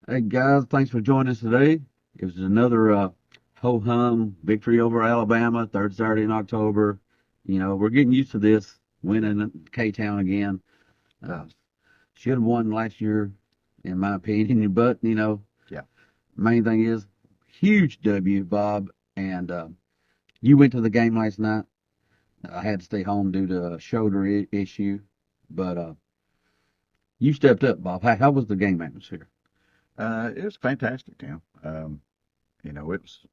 Hey guys, thanks for joining us today. It was another ho-hum victory over Alabama, third Saturday in October. We're getting used to this, winning at K-Town again. Uh, should have won last year, in my opinion, but, Yeah. main thing is, huge W, Bob. And you went to the game last night. I had to stay home due to a shoulder issue, but you stepped up, Bob. How was the game atmosphere? It was fantastic, Tim. It was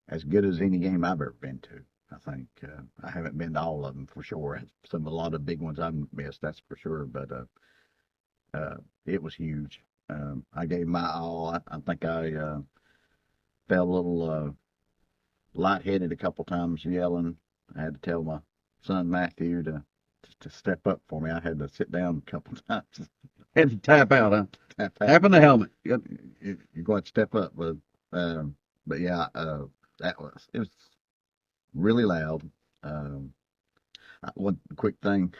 as good as any game I've ever been to. I think I haven't been to all of them for sure. A lot of big ones I've missed, that's for sure. But it was huge. I gave my all. I think I felt a little lightheaded a couple times yelling. I had to tell my son Matthew to step up for me. I had to sit down a couple times. Had to tap out, huh? Tap out. Tap in the helmet. Yep. You're going to step up, but yeah, it was really loud. Um, One quick thing,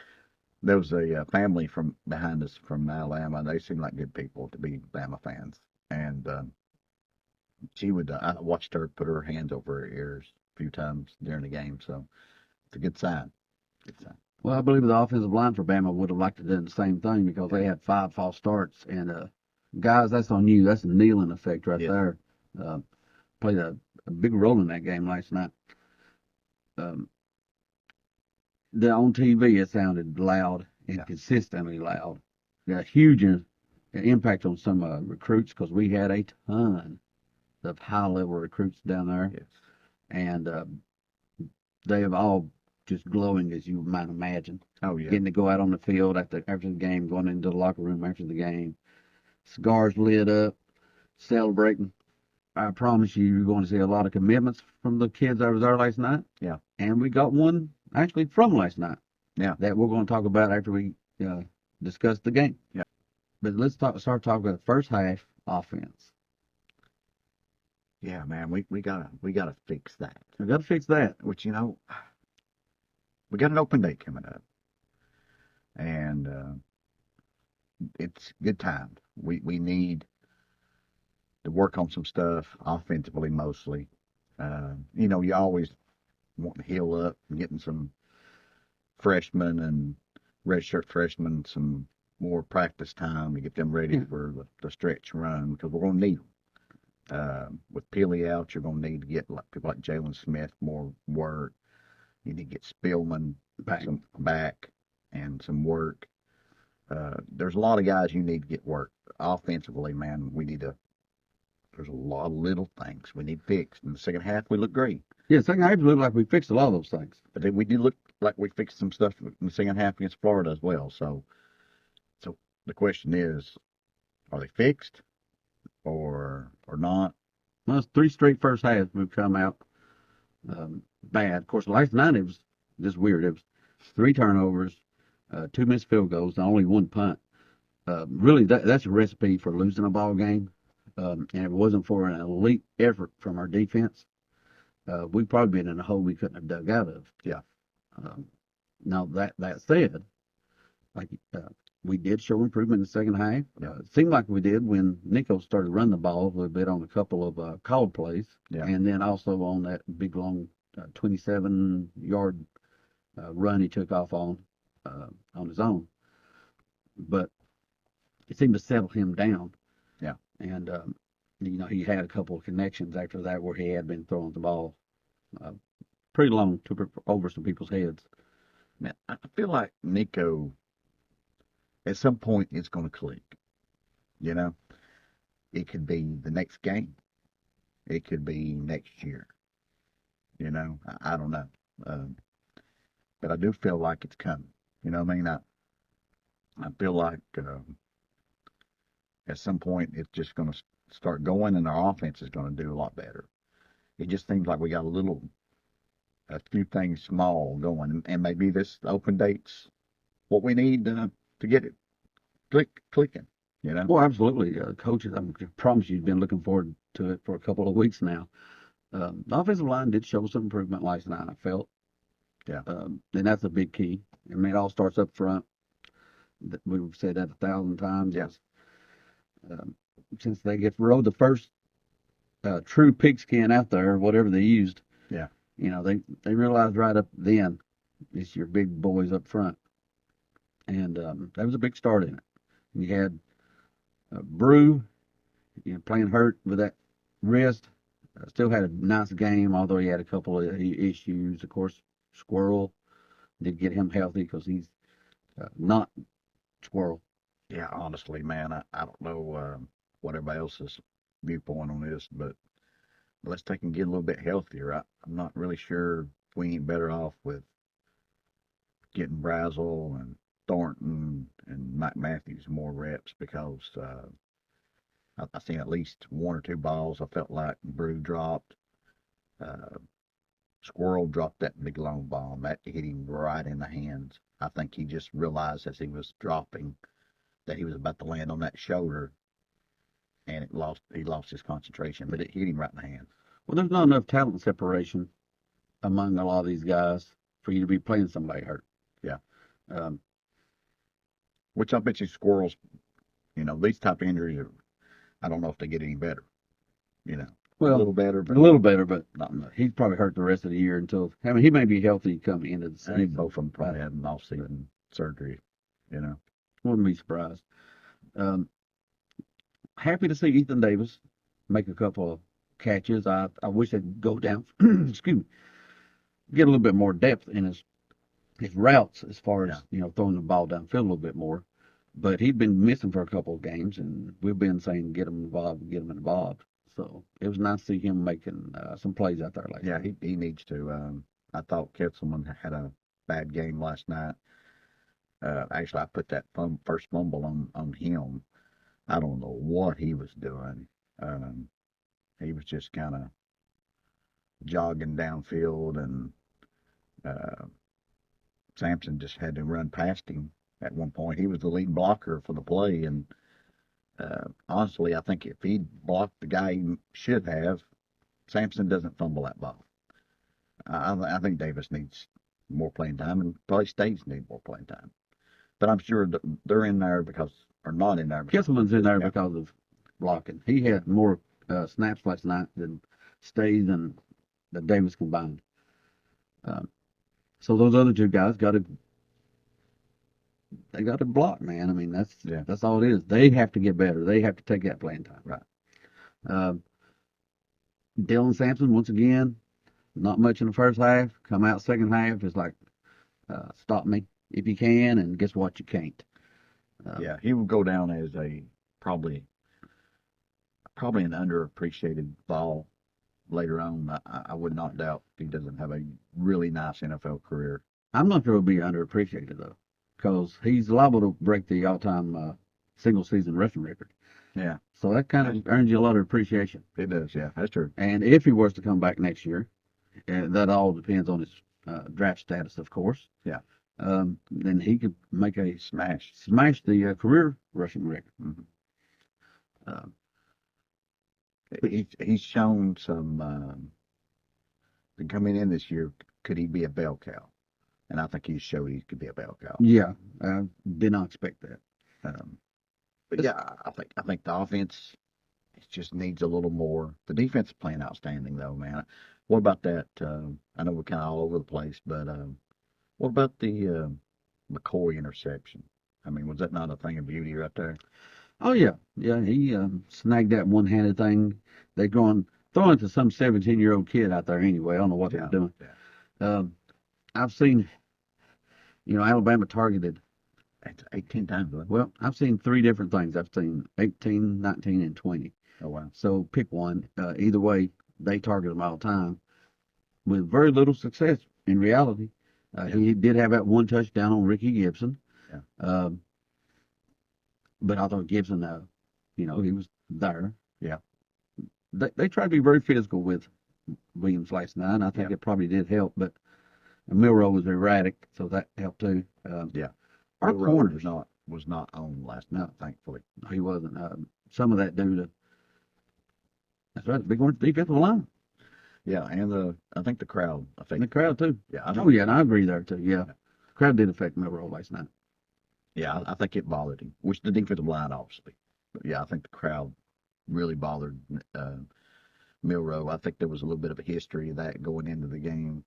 there was a family from behind us from Alabama. They seemed like good people to be Bama fans, and she would. I watched her put her hands over her ears a few times during the game, so it's a good sign. Good sign. Well, I believe the offensive line for Bama would have liked to do the same thing because Yeah. they had 5 false starts. And guys, that's on you. That's a Neyland effect right Yeah. there. Uh, Played a big role in that game last night. Um, on TV, it sounded loud and Yeah. consistently loud. Got a huge impact on some recruits because we had a ton of high level recruits down there, Yes. and they have all just glowing as you might imagine. Oh yeah. Getting to go out on the field after the game, going into the locker room after the game, cigars lit up, celebrating. I promise you're going to see a lot of commitments from the kids that was there last night, Yeah. and we got one actually from last night Yeah. that we're going to talk about after we uh, discuss the game. Yeah. But let's start talking about the first half offense. Yeah, man. We gotta fix that. We got to fix that. Which we got an open day coming up, and it's good time. We need to work on some stuff offensively mostly. You always want to heal up, getting some freshmen and redshirt freshmen some more practice time to get them ready Yeah. for the stretch run because we're going to need them. With Peely out, you're going to need to get people like Jalen Smith more work. You need to get Spillman Back. some back and some work. There's a lot of guys you need to get work offensively, man. There's a lot of little things we need fixed. In the second half, we look great, Yeah, second half looked like we fixed a lot of those things. but then we do look like we fixed some stuff in the second half against Florida as well. So the question is, are they fixed or not? Well, it's 3 straight first halves we've come out bad. Of course, last night it was just weird. It was 3 turnovers, 2 missed field goals, and only 1 punt. Really, that's a recipe for losing a ball game. And if it wasn't for an elite effort from our defense, we'd probably been in a hole we couldn't have dug out of. Yeah, Um, Now that said, like we did show improvement in the second half. yeah, It seemed like we did when Nico started running the ball a little bit on a couple of called plays, yeah, and then also on that big long 27-yard run he took off on his own. But it seemed to settle him down, yeah. and he had a couple of connections after that where he had been throwing the ball uh, pretty long, took it over some people's heads. Man, I feel like Nico at some point it's going to click. You know, it could be the next game. It could be next year. I don't know. Um, but I do feel like it's coming. You know what I mean? I feel like at some point it's just going to start going and our offense is going to do a lot better. It just seems like we got a few things small going, and maybe this open date's what we need to get it clicking. You know? Well, absolutely, coaches. I promise you've been looking forward to it for a couple of weeks now. The offensive line did show some improvement last night, I felt, Yeah, and that's a big key. I mean, it all starts up front. We've said that 1,000 times. yeah, Um, since they get rode the first true pigskin out there, whatever they used. Yeah. You know, they realized right up then it's your big boys up front, and that was a big start in it. You had Brew, playing hurt with that wrist. Still had a nice game, although he had a couple of issues. Of course, Squirrel did get him healthy because he's not Squirrel. Yeah, honestly, man, I don't know what everybody else's viewpoint on this, but let's take and get a little bit healthier. I'm not really sure if we ain't better off with getting Brazel and Thornton and Mike Matthews more reps because I seen at least one or two balls I felt like Brew dropped. Uh, Squirrel dropped that big long bomb. That hit him right in the hands. I think he just realized as he was dropping that he was about to land on that shoulder, and he lost his concentration, but it hit him right in the hands. Well, there's not enough talent separation among a lot of these guys for you to be playing somebody hurt. Yeah. Um, Which I bet you Squirrels, these type of injuries I don't know if they get any better. well, a little better, a little better, but not much. he's probably hurt the rest of the year until. I mean, he may be healthy coming into the I think season. both of them probably had an off-season surgery. Wouldn't be surprised. Happy to see Ethan Davis make a couple of catches. I wish they'd go down. Excuse me. Get a little bit more depth in his routes as far as throwing the ball downfield a little bit more. But he'd been missing for a couple of games, and we've been saying get him involved. So it was nice to see him making some plays out there. Yeah, he needs to. I thought Kitzelman had a bad game last night. Actually, I put that first fumble on him. I don't know what he was doing. He was just kind of jogging downfield, and Sampson just had to run past him at one point. He was the lead blocker for the play, and honestly, I think if he blocked the guy he should have, Sampson doesn't fumble that ball. I think Davis needs more playing time, and probably States need more playing time. But I'm sure they're in there not in there. Kesselman's in there because of blocking. He had more snaps last night than Stays and Davis combined. So those other two guys got to block, man. I mean, that's all it is. They have to get better. They have to take that playing time. Right. Dylan Sampson, once again, not much in the first half. Come out second half, it's like, stop me if you can, and guess what, you can't. He will go down as a probably an underappreciated ball later on. I would not doubt he doesn't have a really nice NFL career. I'm not sure he'll be underappreciated, though, because he's liable to break the all-time single-season rushing record. Yeah. So that kind of earns you a lot of appreciation. It does, yeah. That's true. And if he was to come back next year, that all depends on his draft status, of course. Yeah. Then he could make a smash the career rushing record. Mm-hmm. He's shown some. Coming in this year, could he be a bell cow? And I think he showed he could be a bell cow. Yeah, I did not expect that. But yeah, I think the offense just needs a little more. The defense is playing outstanding, though, man. What about that? I know we're kind of all over the place, but what about the McCoy interception? I mean, was that not a thing of beauty right there? Oh yeah, he snagged that one-handed thing. They're throwing it to some 17-year-old kid out there anyway. I don't know what they're doing. Yeah. I've seen, Alabama targeted. 18 times. Well, I've seen 3 different things. I've seen 18, 19, and 20. Oh, wow. So pick one. Either way, they target them all the time with very little success in reality. He did have that one touchdown on Ricky Gibson. Yeah. But I thought Gibson, he was there. Yeah. They tried to be very physical with Williams last night, and I think it probably did help. But Milroe was erratic, so that helped too. Our corners was not on last night, thankfully. No, he wasn't. Some of that due to that's right, the Big Orange defensive line. Yeah, and I think the crowd affected. The crowd too. Yeah. And I agree there too. Yeah, the crowd did affect Milroe last night. Yeah, I think it bothered him, which the defensive line obviously. But yeah, I think the crowd really bothered Milroe. I think there was a little bit of a history of that going into the game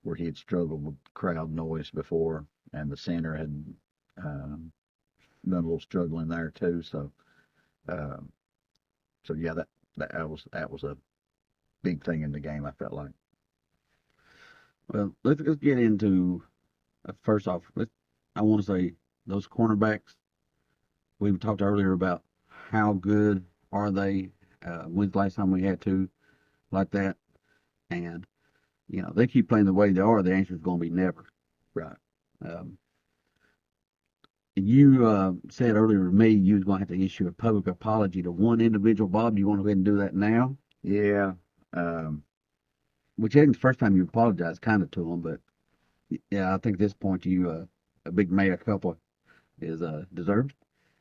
where he had struggled with crowd noise before, and the center had done a little struggling there too. Uh, so yeah, that was a big thing in the game. I felt like. Well, let's get into first off. I want to say those cornerbacks. We talked earlier about how good are they. When's the last time we had two like that? And they keep playing the way they are. The answer is going to be never. Right. Um, you said earlier to me you was going to have to issue a public apology to one individual. Bob, do you want to go ahead and do that now? Yeah. Which isn't the first time you apologized kind of to him, but yeah, I think at this point a big mea culpa is deserved.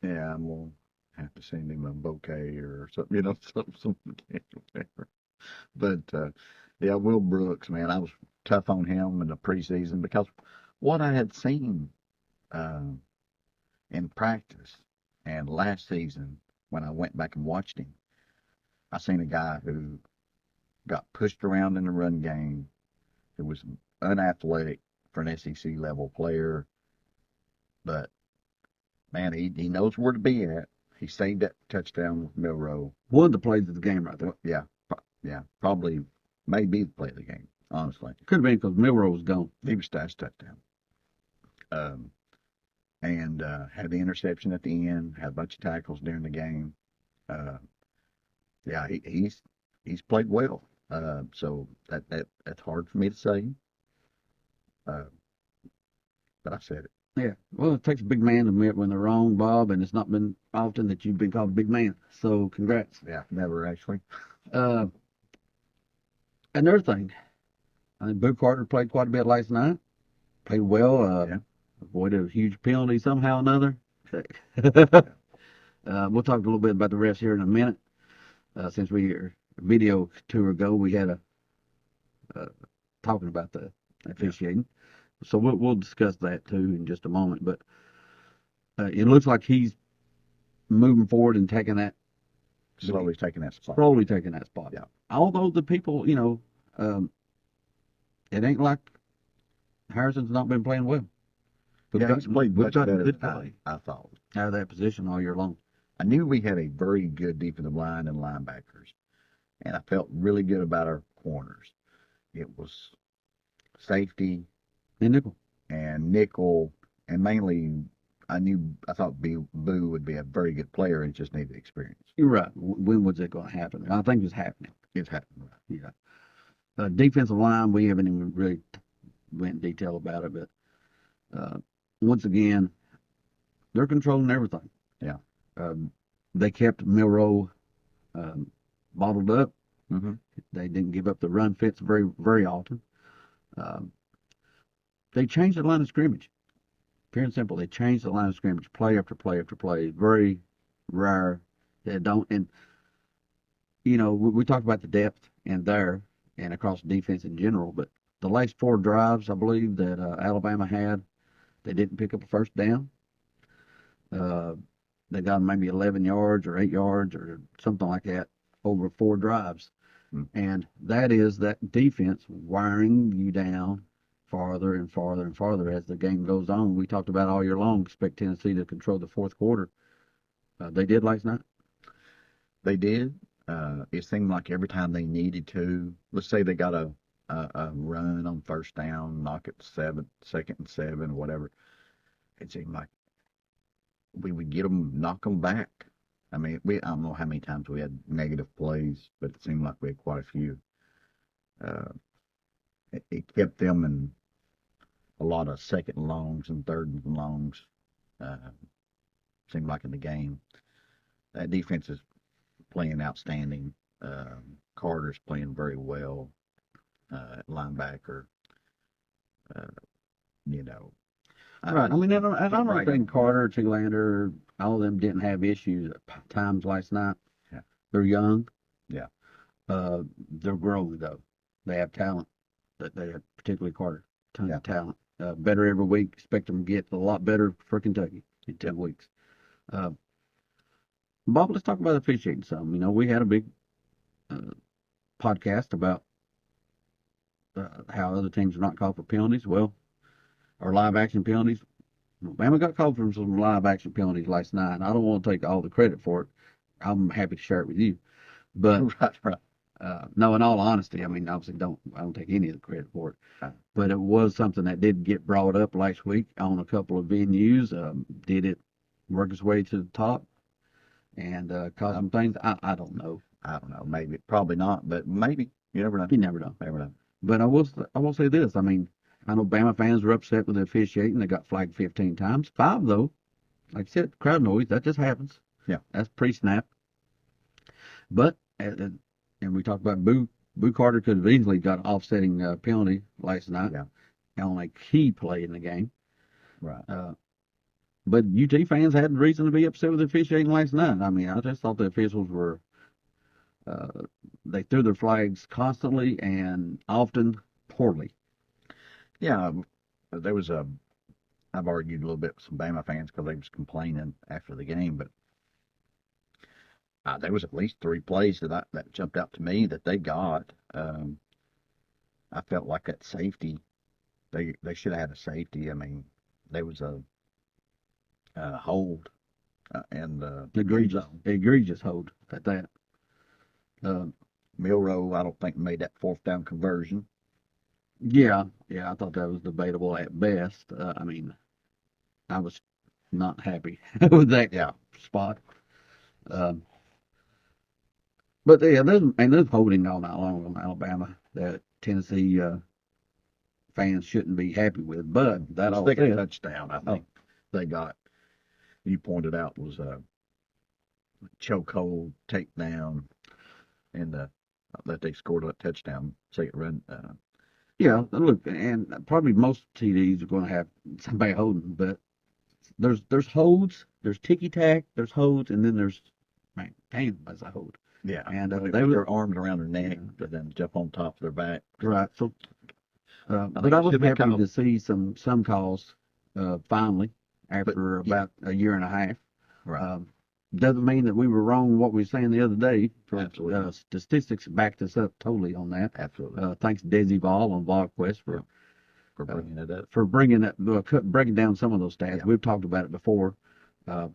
Yeah, I'm gonna have to send him a bouquet or something, something, whatever. But yeah, Will Brooks, man, I was tough on him in the preseason because what I had seen uh, in practice and last season when I went back and watched him, I seen a guy who got pushed around in the run game, who was unathletic for an SEC level player, but man, he knows where to be at. He saved that touchdown with Milroe. One of the plays of the game right there. Well, yeah, yeah, probably may be the play of the game, honestly. Could have been because Milroe was gone. He was Stats touchdown. And had the interception at the end, had a bunch of tackles during the game. Uh, yeah, he's played well. So that's hard for me to say. Uh, but I said it. Yeah, well, it takes a big man to admit when they're wrong, Bob, and it's not been often that you've been called a big man. So, congrats. Yeah, never actually. Uh, Another thing, I think Boo Carter played quite a bit last night. Played well. Yeah. Avoided a huge penalty somehow or another. We'll talk a little bit about the rest here in a minute. Since we a video tour ago, we had talking about the officiating. So we'll discuss that too in just a moment. But it looks like he's moving forward and taking that Slowly taking that spot. Yeah. Yeah. Although the people, it ain't like Harrison's not been playing well. He's played we've much gotten better good than play I thought. out of that position all year long. I knew we had a very good defensive line and linebackers, and I felt really good about our corners. It was safety And nickel. and mainly I thought Boo would be a very good player and just needed experience. You're right. When was it going to happen? I think it's happening. It's happened. Yeah. Defensive line, we haven't even really went in detail about it, but once again, they're controlling everything. Yeah. They kept Milroe bottled up. Mm-hmm. They didn't give up the run fits very, very often. They changed the line of scrimmage. Pure and simple. They changed the line of scrimmage play after play after play. Very rare. They don't. And, we talked about the depth in there and across the defense in general, but the last 4 drives, I believe, that Alabama had, they didn't pick up a first down. They got maybe 11 yards or 8 yards or something like that over 4 drives. And that is that defense wiring you down farther and farther and farther as the game goes on. We talked about all year long, expect Tennessee to control the fourth quarter. They did last night. They did. It seemed like every time they needed to, let's say they got a run on first down, knock it 2nd and 7, whatever. It seemed like we would get them, knock them back. I mean, I don't know how many times we had negative plays, but it seemed like we had quite a few. It kept them in a lot of 2nd and longs and 3rd and longs. Seemed like in the game. That defense is playing outstanding. Carter's playing very well at linebacker. Right. I mean, and I'm not saying Carter, Tulander, all of them didn't have issues at times last night. Yeah. They're young. Yeah. They're growing, though. They have talent. They have, particularly Carter, tons Yeah. of talent. Better every week. Expect them to get a lot better for Kentucky in 10 weeks. Bob, let's talk about officiating some. You know, we had a big uh, podcast about how other teams are not called for penalties. Well, or live action penalties. Bama got called for some live action penalties last night. I don't want to take all the credit for it. I'm happy to share it with you. But Right. no, in all honesty, I mean, obviously, I don't take any of the credit for it. But it was something that did get brought up last week on a couple of venues. Did it work its way to the top and cause some things? I don't know. I don't know. Maybe, probably not, but maybe. You never know. You never know. Never know. But I will say this. I mean, I know Bama fans were upset with the officiating. They got flagged 15 times. 5 though, like I said, crowd noise. That just happens. Yeah. That's pre-snap. But and we talked about Boo Carter could have easily got an offsetting penalty last night Yeah. on a key play in the game. Right. But UT fans had reason to be upset with the officiating last night. I mean, I just thought the officials were they threw their flags constantly and often poorly. Yeah. There was a. I've argued a little bit with some Bama fans because they was complaining after the game, but there was at least 3 plays that jumped out to me that they got. I felt like that safety. They should have had a safety. I mean, there was a hold and Egregious hold at that. Milroe, I don't think made that 4th down conversion. Yeah, I thought that was debatable at best. I mean, I was not happy with that Yeah. spot. Um, but yeah, there's holding all night long on Alabama that Tennessee fans shouldn't be happy with. But that The all second said, touchdown, I think they got. You pointed out was a chokehold takedown, and that they scored a touchdown second run. yeah, look, and probably most TDs are going to have somebody holding, but there's holds, there's ticky tack, there's holds, and then there's man, damn, that's a hold. Yeah, And they they put were their arms around their neck and then jump on top of their back. right. So, I but think I it was should be happy called. to see some calls finally after Yeah. about a year and a half. Right. Doesn't mean that we were wrong in what we were saying the other day. Absolutely. Statistics backed us up totally on that. Absolutely. Thanks Desi Vol on VolQuest For bringing it up. for breaking down some of those stats. Yeah. We've talked about it before, though.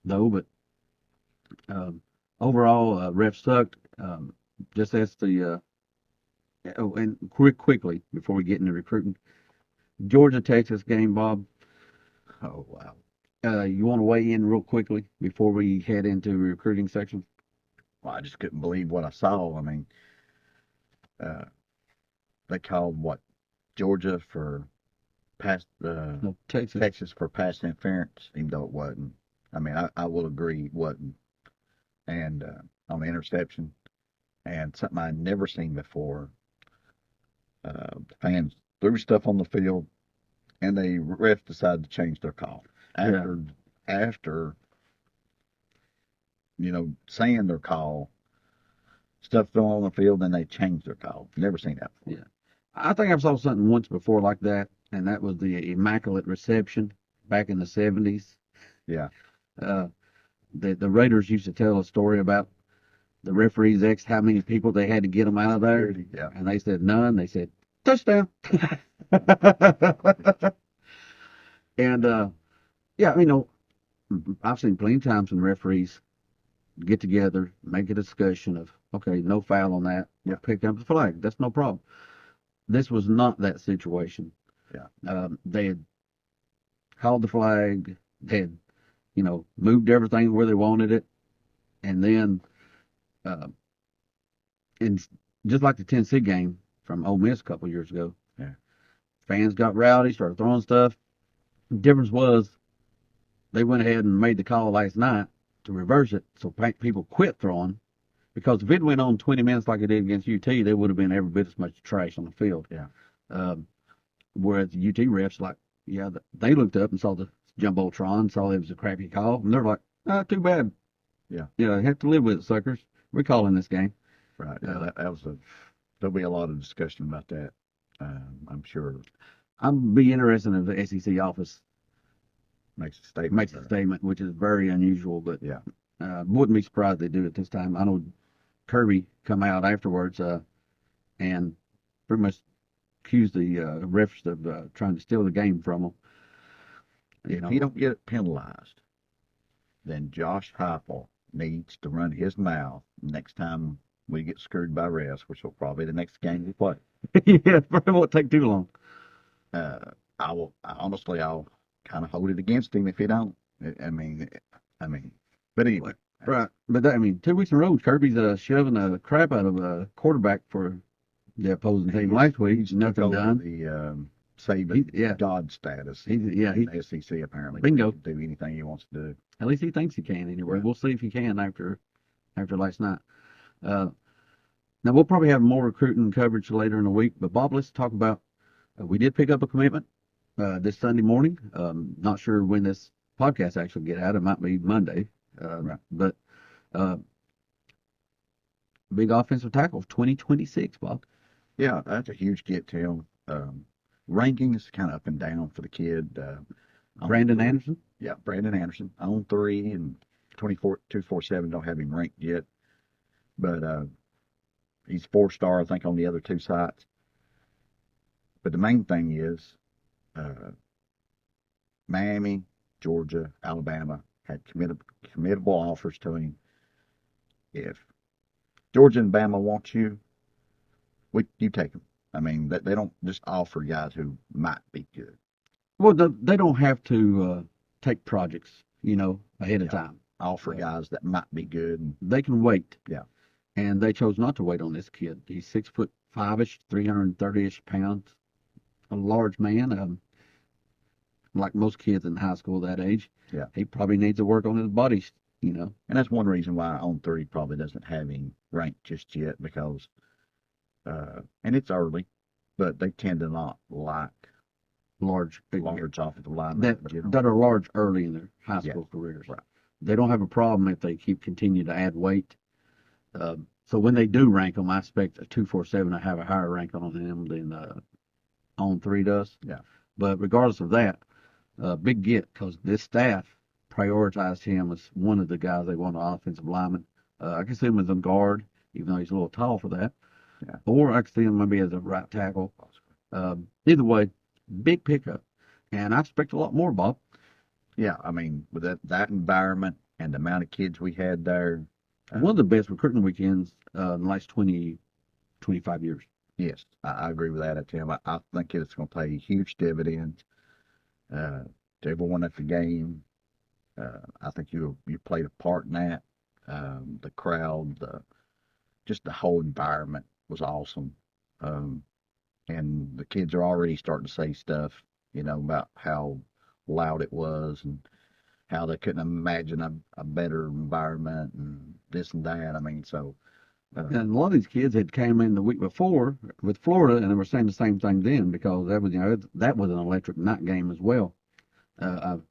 But overall, refs sucked. Just as the and quickly before we get into recruiting, Georgia Texas game, Bob. Oh wow. You want to weigh in real quickly before we head into the recruiting section? Well, I just couldn't believe what I saw. I mean, uh, they called what Georgia for pass No, Texas. Texas for pass interference, even though it wasn't. I mean, I will agree it wasn't. And on the interception, and something I'd never seen before, the fans threw stuff on the field, and the refs decided to change their call after saying their call, stuff thrown on the field, then they changed their call. Never seen that before. Yeah. I think I saw something once before like that, and that was the Immaculate Reception back in the 70s. Yeah. The Raiders used to tell a story about the referees X how many people they had to get them out of there, Yeah. and they said none. They said touchdown. And yeah, I've seen plenty of times when referees get together, make a discussion of okay, no foul on that. We'll pick up the flag. That's no problem. This was not that situation. Yeah. They had called the flag. They had, moved everything where they wanted it, and then, and just like the Tennessee game from Ole Miss a couple years ago, Yeah. fans got rowdy, started throwing stuff. The difference was they went ahead and made the call last night to reverse it, so people quit throwing. Because if it went on 20 minutes like it did against UT, there would have been every bit as much trash on the field. Yeah. Whereas the UT refs, they looked up and saw the Jumbotron, saw it was a crappy call, and they're like, too bad. Yeah. Have to live with it, suckers. We're calling this game. Right. Yeah, that was there'll be a lot of discussion about that. I'm sure. I'd be interested if the SEC office Makes a statement. makes a statement, which is very unusual, but Yeah. Wouldn't be surprised they do it this time. I know Kirby come out afterwards and pretty much accused the refs of trying to steal the game from them. If he don't get penalized, then Josh Heupel needs to run his mouth next time we get screwed by refs, which will probably be the next game we play. Yeah, probably won't take too long. I'll kind of hold it against him if he don't. I mean, but anyway. Right, but I mean, 2 weeks in a row, Kirby's shoving the crap out of a quarterback for the opposing team. Last week, He's nothing took over done. The Saban God status. He's in the SEC apparently. Bingo. He can do anything he wants to do. At least he thinks he can anyway. Yeah. We'll see if he can after last night. Now we'll probably have more recruiting coverage later in the week. But Bob, let's talk about. We did pick up a commitment this Sunday morning. Not sure when this podcast actually get out. It might be Monday. Right. But big offensive tackle, 2026, Bob. Yeah, that's a huge get to him. Rankings kind of up and down for the kid. Brandon Anderson. Yeah, Brandon Anderson on 3 and 247 don't have him ranked yet, but he's 4-star I think on the other 2 sites. But the main thing is Miami, Georgia, Alabama had committable offers to him. If Georgia and Bama want you, you take them. I mean, they don't just offer guys who might be good. Well, they don't have to take projects, ahead of time. Offer guys that might be good. They can wait. Yeah. And they chose not to wait on this kid. He's 6'5"-ish, 330-ish pounds, a large man. Like most kids in high school that age. Yeah. He probably needs to work on his body, And that's one reason why on 3 probably doesn't have him ranked just yet because, and it's early, but they tend to not like large offensive linemen that are large early in their high school careers. Right. They don't have a problem if they continue to add weight. So when they do rank them, I expect a 247 to have a higher rank on them than on 3 does. Yeah. But regardless of that, big get because this staff prioritized him as one of the guys they want an offensive lineman. I can see him as a guard, even though he's a little tall for that. Yeah. Or I can see him maybe as a right tackle. Either way, big pickup. And I expect a lot more, Bob. Yeah, I mean, with that environment and the amount of kids we had there. One of the best recruiting weekends in the last 20, 25 years. Yes, I agree with that, Tim. I think it's going to pay huge dividends to everyone at the game. I think you played a part in that. The crowd, just the whole environment was awesome. And the kids are already starting to say stuff, about how loud it was and how they couldn't imagine a better environment and this and that. I mean, so. And a lot of these kids had came in the week before with Florida, and they were saying the same thing then because that was, that was an electric night game as well.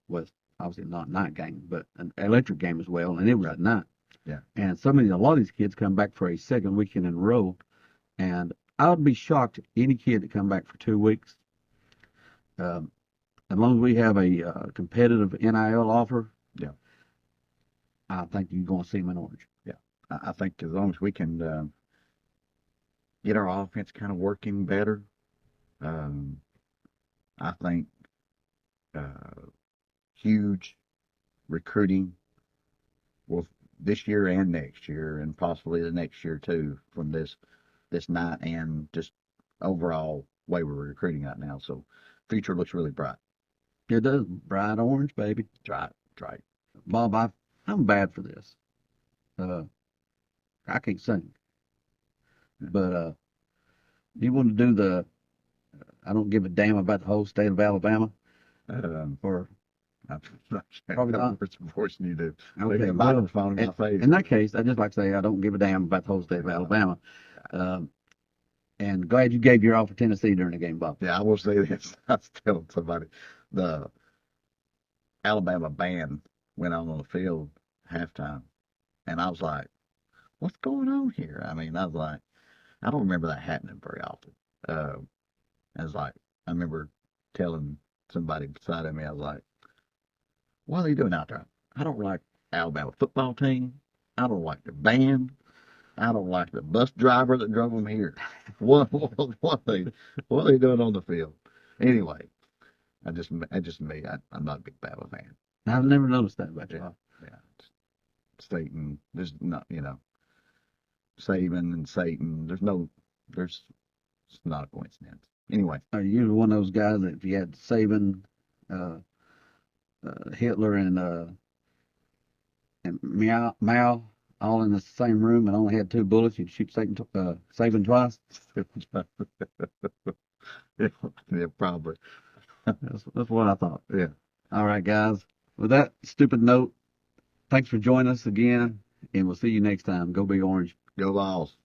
Was obviously not night game, but an electric game as well, and it was at night. Yeah. And a lot of these kids come back for a second weekend in a row, and I would be shocked if any kid that come back for 2 weeks. As long as we have a competitive NIL offer, yeah, I think you're going to see them in orange. Yeah, I think as long as we can get our offense kind of working better, I think huge recruiting will this year and next year, and possibly the next year too, from this night and just overall way we're recruiting right now. So, future looks really bright. It does. Bright orange, baby. Right. Bob, I'm bad for this. I can't sing. But you want to do the I don't give a damn about the whole state of Alabama? Or I'm not sure. Probably not. What's forcing you to okay, leave a microphone in my face? In that case, I just like to say I don't give a damn about the whole state of Alabama. And glad you gave your all for Tennessee during the game, Bob. Yeah, I will say this. I was telling somebody, the Alabama band went on the field halftime, and I was like, what's going on here? I mean, I was like, I don't remember that happening very often. I was like, I remember telling somebody beside of me, I was like, what are they doing out there? I don't like Alabama football team. I don't like the band. I don't like the bus driver that drove them here. What are they doing on the field? Anyway, I just me. I'm not a big Bama fan. I've never noticed that about you. Yeah, yeah. Satan. There's not, Saban and Satan. It's not a coincidence. Anyway, Are you one of those guys that if you had Saban, uh, Hitler, and Mao all in the same room and only had two bullets, you'd shoot Saban twice? yeah, probably. That's what I thought. Yeah. All right, guys. With that stupid note, thanks for joining us again, and we'll see you next time. Go Big Orange. Go Vols.